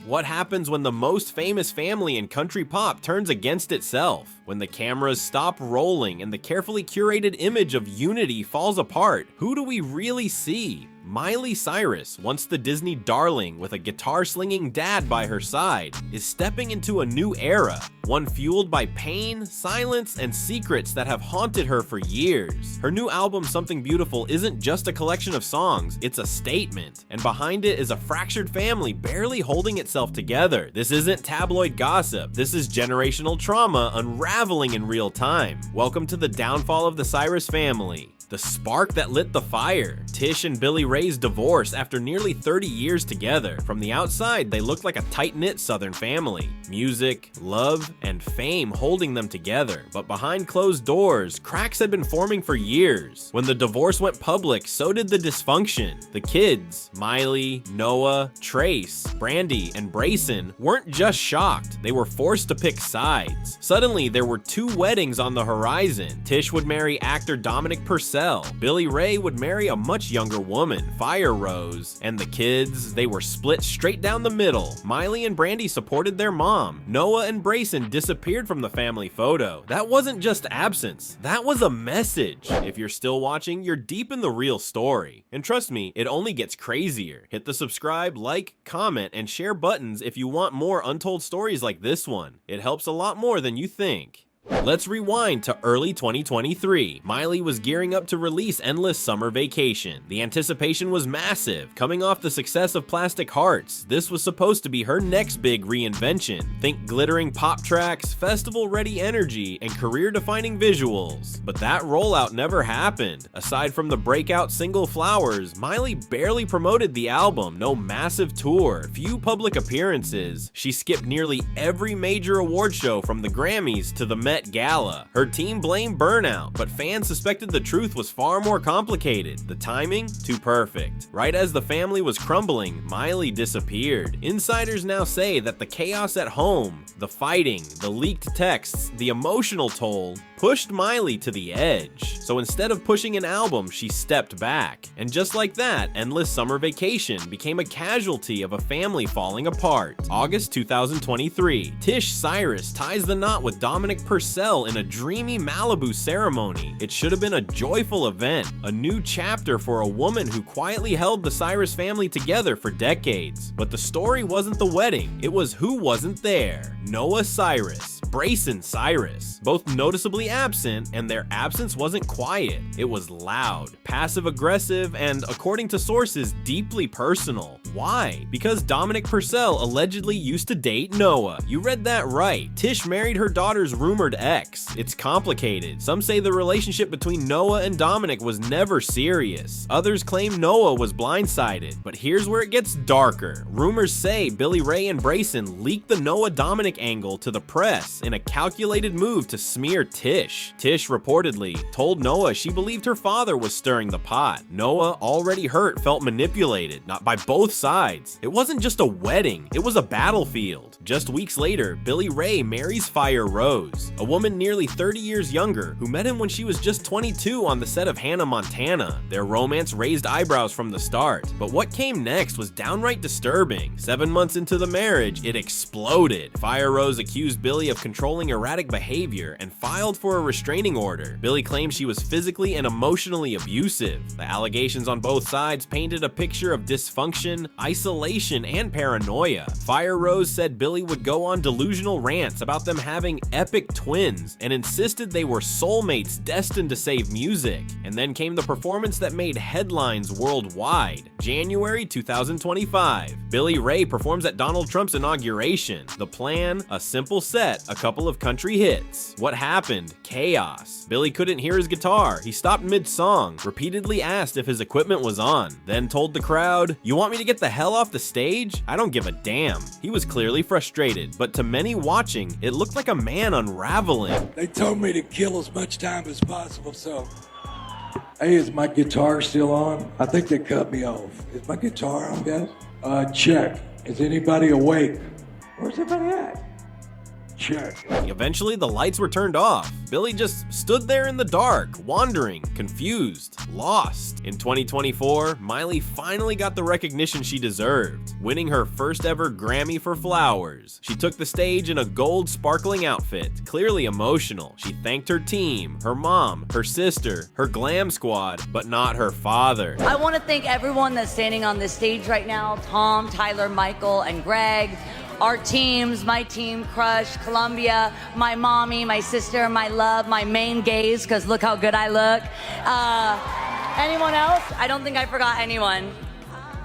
What happens when the most famous family in country pop turns against itself? When the cameras stop rolling and the carefully curated image of unity falls apart, who do we really see? Miley Cyrus, once the Disney darling with a guitar-slinging dad by her side, is stepping into a new era, one fueled by pain, silence, and secrets that have haunted her for years. Her new album, Something Beautiful, isn't just a collection of songs, it's a statement, and behind it is a fractured family barely holding itself together. This isn't tabloid gossip, this is generational trauma unraveling in real time. Welcome to the downfall of the Cyrus family. The spark that lit the fire. Tish and Billy Ray's divorce after nearly 30 years together. From the outside, they looked like a tight-knit Southern family. Music, love, and fame holding them together. But behind closed doors, cracks had been forming for years. When the divorce went public, so did the dysfunction. The kids, Miley, Noah, Trace, Brandy, and Braison, weren't just shocked. They were forced to pick sides. Suddenly, there were two weddings on the horizon. Tish would marry actor Dominic Purcell. Billy Ray would marry a much younger woman, Fire Rose, and the kids, they were split straight down the middle. Miley and Brandy supported their mom. Noah and Braison disappeared from the family photo. That wasn't just absence, that was a message. If you're still watching, you're deep in the real story. And trust me, it only gets crazier. Hit the subscribe, like, comment, and share buttons if you want more untold stories like this one. It helps a lot more than you think. Let's rewind to early 2023. Miley was gearing up to release Endless Summer Vacation. The anticipation was massive. Coming off the success of Plastic Hearts, this was supposed to be her next big reinvention. Think glittering pop tracks, festival-ready energy, and career-defining visuals. But that rollout never happened. Aside from the breakout single Flowers, Miley barely promoted the album. No massive tour, few public appearances. She skipped nearly every major award show from the Grammys to the Met Gala. Her team blamed burnout, but fans suspected the truth was far more complicated. The timing, too perfect. Right as the family was crumbling, Miley disappeared. Insiders now say that the chaos at home, the fighting, the leaked texts, the emotional toll, pushed Miley to the edge. So instead of pushing an album, she stepped back. And just like that, Endless Summer Vacation became a casualty of a family falling apart. August 2023, Tish Cyrus ties the knot with Dominic Purcell in a dreamy Malibu ceremony. It should have been a joyful event, a new chapter for a woman who quietly held the Cyrus family together for decades. But the story wasn't the wedding, it was who wasn't there. Noah Cyrus, Braison Cyrus, both noticeably absent, and their absence wasn't quiet. It was loud, passive-aggressive, and, according to sources, deeply personal. Why? Because Dominic Purcell allegedly used to date Noah. You read that right. Tish married her daughter's rumored ex. It's complicated. Some say the relationship between Noah and Dominic was never serious. Others claim Noah was blindsided. But here's where it gets darker. Rumors say Billy Ray and Braison leaked the Noah-Dominic angle to the press in a calculated move to smear Tish. Tish reportedly told Noah she believed her father was stirring the pot. Noah, already hurt, felt manipulated, not by both sides. It wasn't just a wedding, it was a battlefield. Just weeks later, Billy Ray marries Fire Rose, a woman nearly 30 years younger who met him when she was just 22 on the set of Hannah Montana. Their romance raised eyebrows from the start, but what came next was downright disturbing. 7 months into the marriage, it exploded. Fire Rose accused Billy of controlling erratic behavior and filed for a restraining order. Billy claimed she was physically and emotionally abusive. The allegations on both sides painted a picture of dysfunction, isolation, and paranoia. Fire Rose said Billy would go on delusional rants about them having epic twins and insisted they were soulmates destined to save music. And then came the performance that made headlines worldwide. January 2025. Billy Ray performs at Donald Trump's inauguration. The plan? A simple set, a couple of country hits. What happened? Chaos. Billy couldn't hear his guitar. He stopped mid-song, repeatedly asked if his equipment was on, then told the crowd, "You want me to get the hell off the stage? I don't give a damn." He was clearly frustrated, but to many watching, it looked like a man unraveling. They told me to kill as much time as possible, so... Hey, is my guitar still on? I think they cut me off. Is my guitar on, guys? Check. Is anybody awake? Where's everybody at? Check. Eventually, the lights were turned off. Billie just stood there in the dark, wandering, confused, lost. In 2024, Miley finally got the recognition she deserved, winning her first ever Grammy for Flowers. She took the stage in a gold sparkling outfit, clearly emotional. She thanked her team, her mom, her sister, her glam squad, but not her father. I want to thank everyone that's standing on this stage right now, Tom, Tyler, Michael, and Greg. Our teams, my team, Crush, Columbia, my mommy, my sister, my love, my main gaze, because look how good I look. Anyone else? I don't think I forgot anyone,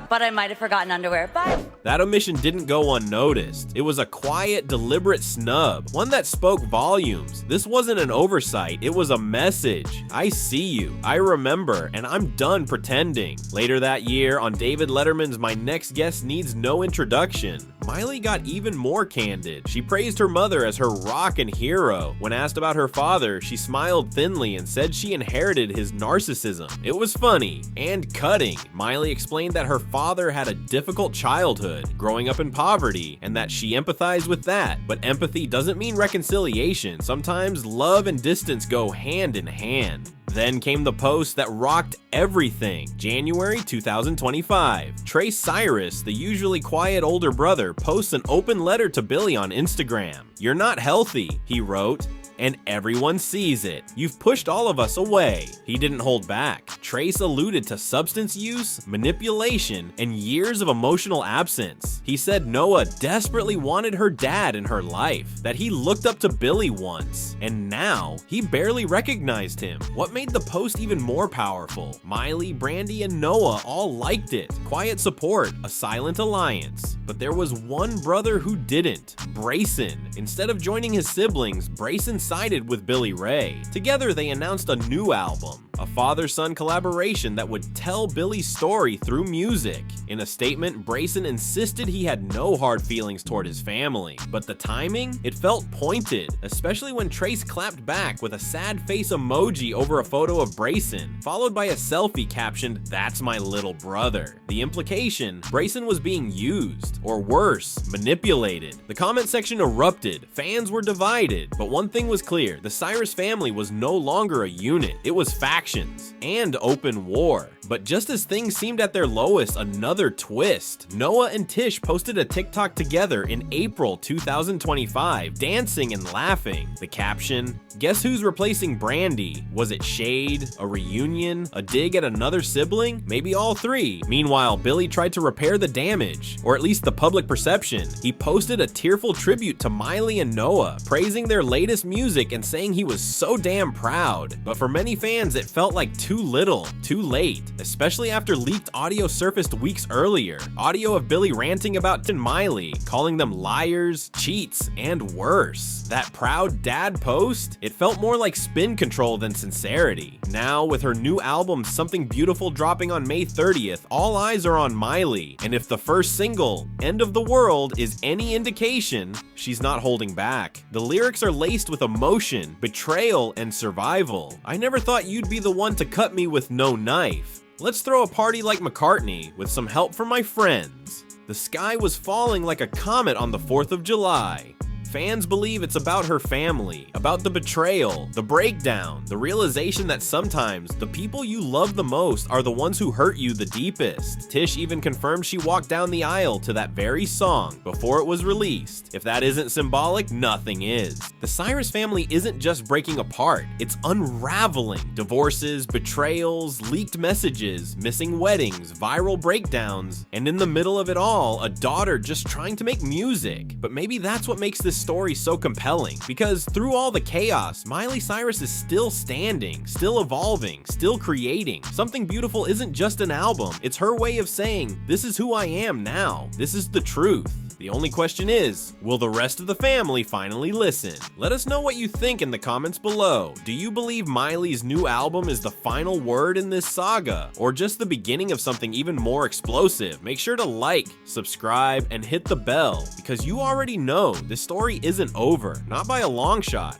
but I might have forgotten underwear. Bye. That omission didn't go unnoticed. It was a quiet, deliberate snub, one that spoke volumes. This wasn't an oversight, it was a message. I see you, I remember, and I'm done pretending. Later that year, on David Letterman's My Next Guest Needs No Introduction, Miley got even more candid. She praised her mother as her rock and hero. When asked about her father, she smiled thinly and said she inherited his narcissism. It was funny and cutting. Miley explained that her father had a difficult childhood, growing up in poverty, and that she empathized with that. But empathy doesn't mean reconciliation. Sometimes love and distance go hand in hand. Then came the post that rocked everything. January 2025. Miley Cyrus, the usually quiet older brother, posts an open letter to Billie on Instagram. "You're not healthy," he wrote, "and everyone sees it. You've pushed all of us away." He didn't hold back. Trace alluded to substance use, manipulation, and years of emotional absence. He said Noah desperately wanted her dad in her life, that he looked up to Billie once, and now he barely recognized him. What made the post even more powerful? Miley, Brandy, and Noah all liked it. Quiet support, a silent alliance. But there was one brother who didn't, Braison. Instead of joining his siblings, Braison sided with Billy Ray. Together, they announced a new album, a father-son collaboration that would tell Billie's story through music. In a statement, Braison insisted he had no hard feelings toward his family. But the timing? It felt pointed, especially when Trace clapped back with a sad face emoji over a photo of Braison, followed by a selfie captioned, "That's my little brother." The implication, Braison was being used, or worse, manipulated. The comment section erupted, fans were divided, but one thing was clear, the Cyrus family was no longer a unit, it was factions, and open war. But just as things seemed at their lowest, another twist. Noah and Tish posted a TikTok together in April 2025, dancing and laughing. The caption, "Guess who's replacing Brandy? Was it shade, a reunion, a dig at another sibling? Maybe all three." Meanwhile, Billie tried to repair the damage, or at least the public perception. He posted a tearful tribute to Miley and Noah, praising their latest music and saying he was so damn proud. But for many fans, it felt like too little, too late. Especially after leaked audio surfaced weeks earlier. Audio of Billie ranting about Miley, calling them liars, cheats, and worse. That proud dad post? It felt more like spin control than sincerity. Now, with her new album Something Beautiful dropping on May 30th, all eyes are on Miley. And if the first single, End of the World, is any indication, she's not holding back. The lyrics are laced with emotion, betrayal, and survival. I never thought you'd be the one to cut me with no knife. Let's throw a party like McCartney with some help from my friends. The sky was falling like a comet on the 4th of July. Fans believe it's about her family, about the betrayal, the breakdown, the realization that sometimes the people you love the most are the ones who hurt you the deepest. Tish even confirmed she walked down the aisle to that very song before it was released. If that isn't symbolic, nothing is. The Cyrus family isn't just breaking apart, it's unraveling. Divorces, betrayals, leaked messages, missing weddings, viral breakdowns, and in the middle of it all, a daughter just trying to make music. But maybe that's what makes this story so compelling, because through all the chaos, Miley Cyrus is still standing, still evolving, still creating. Something Beautiful isn't just an album, it's her way of saying, this is who I am now, this is the truth. The only question is, will the rest of the family finally listen? Let us know what you think in the comments below. Do you believe Miley's new album is the final word in this saga, or just the beginning of something even more explosive? Make sure to like, subscribe, and hit the bell, because you already know this story isn't over, not by a long shot.